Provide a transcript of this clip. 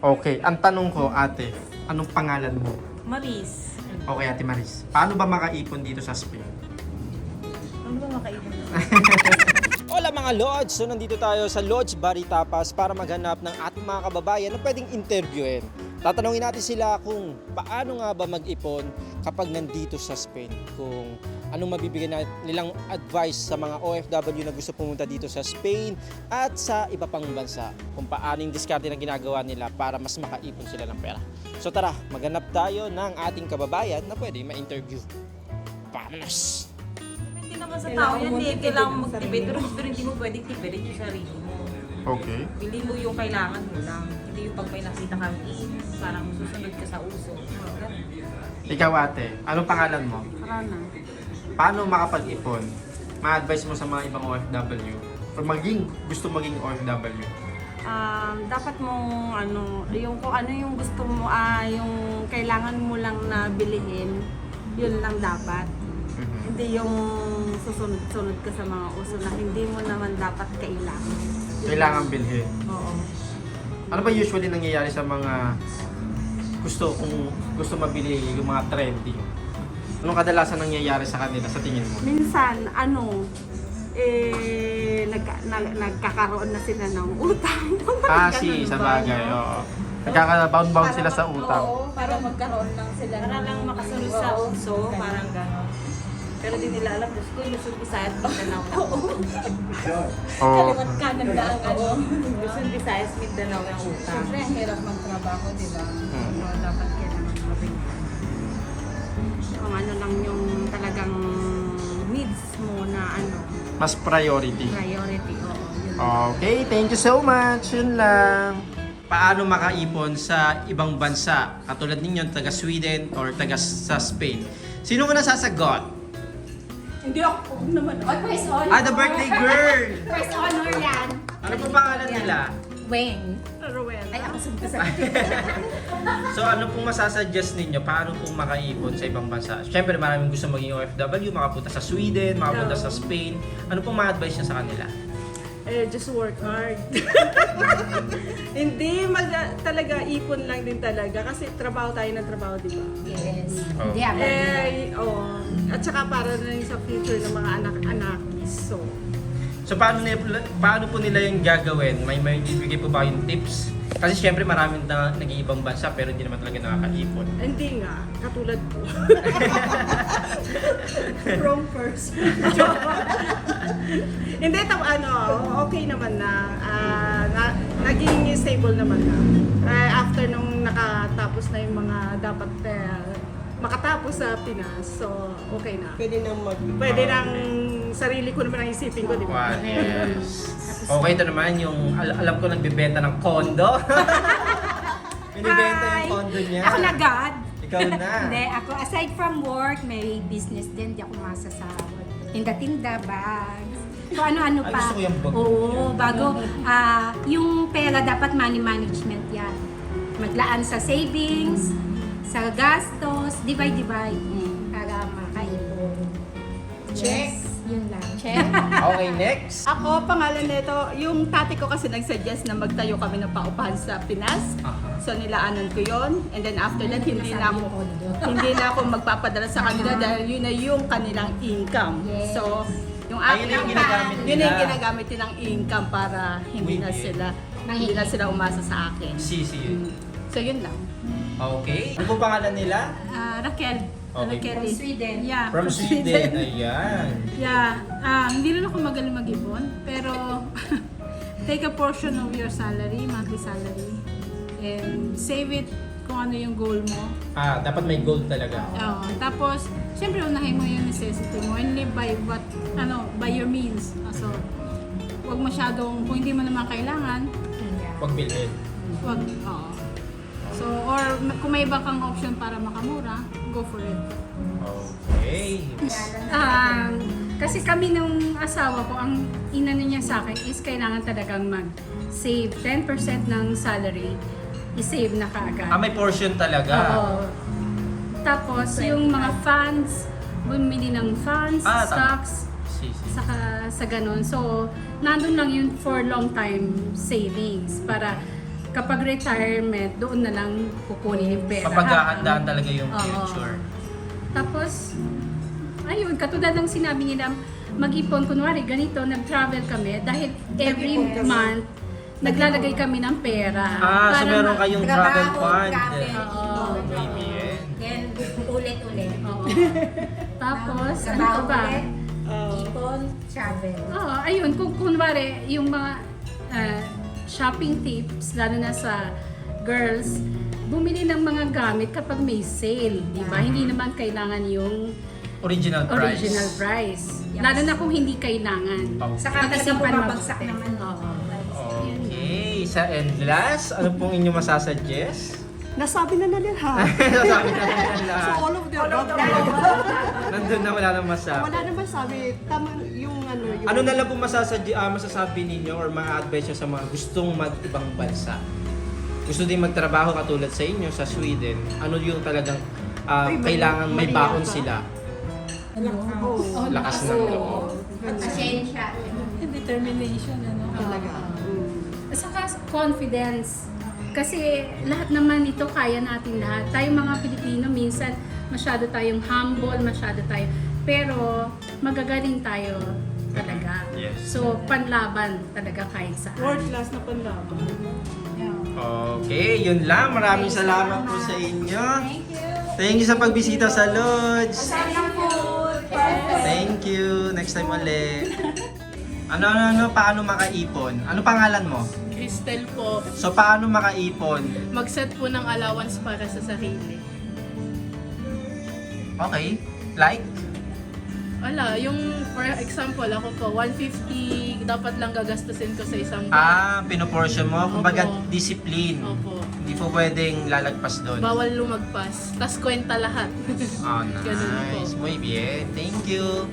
Okay, ang tanong ko, ate, anong pangalan mo? Maris. Okay, ate Maris. Paano ba makaipon dito sa Spain? Ano ba makaibon? Hola mga Lods! So nandito tayo sa Lodge Baritapas para maghanap ng ating mga kababayan na pwedeng interviewin. Tatanungin natin sila kung paano nga ba mag-ipon kapag nandito sa Spain. Kung anong mabibigyan nilang advice sa mga OFW na gusto pumunta dito sa Spain at sa iba pang bansa. Kung paano yung diskarte na ginagawa nila para mas makaipon sila ng pera. So tara, maghanap tayo ng ating kababayan na pwede ma-interview. Vamos! Hindi naman sa tao yan, hindi kailangan mag-tipid. Pero hindi mo pwedeng tipidin yung sarili mo. Okay. Bili mo yung kailangan mo lang. Hindi yung pag may nakita kang parang susunod ka sa uso. Ikaw, ate, anong pangalan mo? Rana. Paano makapag-ipon? Ma-advise mo sa mga ibang OFW or gusto maging OFW? Dapat mong yung kung ano yung gusto mo, yung kailangan mo lang na bilihin, yun lang dapat. Hindi yung susunod-sunod ka sa mga uso na hindi mo naman dapat kailangan. Kailangan bilhin. Oo. Ano ba usually nangyayari sa mga gusto mabili yung mga trendy? Anong kadalasan nangyayari sa kanila sa tingin mo? Minsan, nagkakaroon na sila ng utang. Si sa bagay, oo. Nagkaka-bound sila sa utang. Oo, para magkaroon lang sila. Para lang makasunod sa uso, parang gano'n. Pero di nila alam, Diyos ko, Luzon, Visayas, Mindanao. Oo. Kaliwat kanan na ang Luzon, Visayas, Mindanao ng utang. Siyempre, ang hirap magtrabaho, di ba? So, dapat kailangan mabili. Kung ano lang yung talagang needs mo na Mas priority. priority. Oo, yun. Okay, thank you so much. Yun lang. Paano makaipon sa ibang bansa? Katulad ninyo, taga Sweden or taga sa Spain. Sino mo nasasagot? Hindi ako naman. First honor. The birthday girl! First honor yan. Ano po pangalan nila? Wayne. Rowena. Ay, ako sa So ano pong masasuggest ninyo? Paano pong makaipon sa ibang bansa? Siyempre maraming gusto maging OFW, makapunta sa Sweden, makapunta sa Spain. Ano pong ma-advise nyo sa kanila? Just work hard. Hindi, talaga ipon lang din talaga. Kasi trabaho tayo ng trabaho, di ba? Yes. Oh. Hindi ako. At saka para na rin sa future ng mga anak-anak. So paano po nila yung gagawin? May bibigay po ba yung tips? Kasi siyempre maraming nag-iibang bansa pero hindi naman talaga nakakaipon. Hindi nga, katulad ko. Wrong person. Hindi, okay naman na. Naging stable naman na. After nung nakatapos na yung mga dapat makatapos sa Pinas, so okay na. Pwede nang sarili ko naman ang isipin ko, di ba? Wow, yes. Okay, ito naman yung alam ko nagbebenta ng kondo. Binibenta yung kondo niya. Ako na God. Ikaw na. Hindi, ako aside from work, may business din. Di ako masasahod. Tinda-tinda, bags. So ano-ano Ay, pa. gusto ko yung bag. Oo, bago. Yung pera dapat money management yan. Maglaan sa savings, sa gastos, divide. Para makaipon. Check. Yes, yun lang. Okay, next. Ako, pangalan nito, yung tati ko kasi nag-suggest na magtayo kami ng paupahan sa Pinas. So nilaanan ko yon, and then after that hindi na ako magpapadala sa kanila dahil yun na yung kanilang income. Yes. So yung Ayun na yung ginagamit nila. yun na yung ginagamit nilang income para hindi na sila umasa sa akin. Sisi. So yun lang. Okay. Ano po pangalan nila? Raquel. Okay. Raquel. From Sweden. Yeah. From Sweden. Ayan. Yeah. Hindi rin ako magaling mag-ipon, pero take a portion of your salary, monthly salary, and save it kung ano yung goal mo. Dapat may goal talaga. Tapos, syempre unahin mo yung necessity mo and live by your means. So, wag masyadong, kung hindi mo naman kailangan, Huwag bilhin. wag, So, or kung may iba kang option para makamura, go for it. Okay. Kasi kami nung asawa ko, ang inano niya sa akin is kailangan talagang mag-save 10% ng salary, i-save na kaagad. May portion talaga. Oo. Tapos, yung mga funds, bumili ng funds, Tama. stocks, Sisi. sa ganun. So, nandun lang yun for long time savings para kapag retirement, doon na lang kukunin yung pera. Mapaghahandaan talaga yung Oo. future. Tapos, ayun, katulad ng sinabi nila, mag-ipon, kunwari, ganito, nag-travel kami, dahil every month, naglalagay kami ng pera. Ah, so Para meron ma- kayong travel Trabaho, fund. travel. Oo. Maybe yan. Then, ulit-ulit. Oo. Tapos, ano Trabaho pa ba? ulit, ipon, travel. Oo, ayun, kung kunwari, yung mga shopping tips, lalo na sa girls, bumili ng mga gamit kapag may sale, di ba? Hindi naman kailangan yung Original price. original price. Lalo na kung hindi kailangan. Okay. Saka talagang Mag-isipan bumabagsak mabuti. naman. Oo. Okay, sa end last, ano pong inyo masasuggest? Nasabi na nila ha. Sasabi na lang So lahat. all of the above. Nandun na wala nang masabi. Wala naman sabi, tama yung ano, yung... Ano na lang po masasabi ninyo or ma-advise nyo sa mga gustong mag-ibang bansa? Gusto din magtrabaho katulad sa inyo sa Sweden. Ano yung talagang kailangan may baon sila? Oh, Lakas ng loob. Pasensya. Determination, ano? talaga. At saka confidence. Kasi lahat naman ito kaya natin lahat. Tayong mga Pilipino, minsan masyado tayong humble, masyado tayo. Pero magagaling tayo talaga. Yes. So, panlaban talaga kahit saan. World class na panlaban. Okay, yun lang. Maraming salamat po sa inyo. Thank you sa pagbisita sa Lodge. Thank you. Next time ulit. Paano makaipon? Ano pangalan mo? Crystal po, So, paano makaipon? mag-set po ng allowance para sa sarili. Okay. Like? Wala, yung for example, ako po, 150 dapat lang gagastusin ko sa isang buwan. Pinoportion mo. Kumbaga, Opo. discipline. Opo. Hindi po pwedeng lalagpas doon. Bawal lumagpas. Tas kwenta lahat. Oh, Ganun po. nice. Muy bien. Thank you.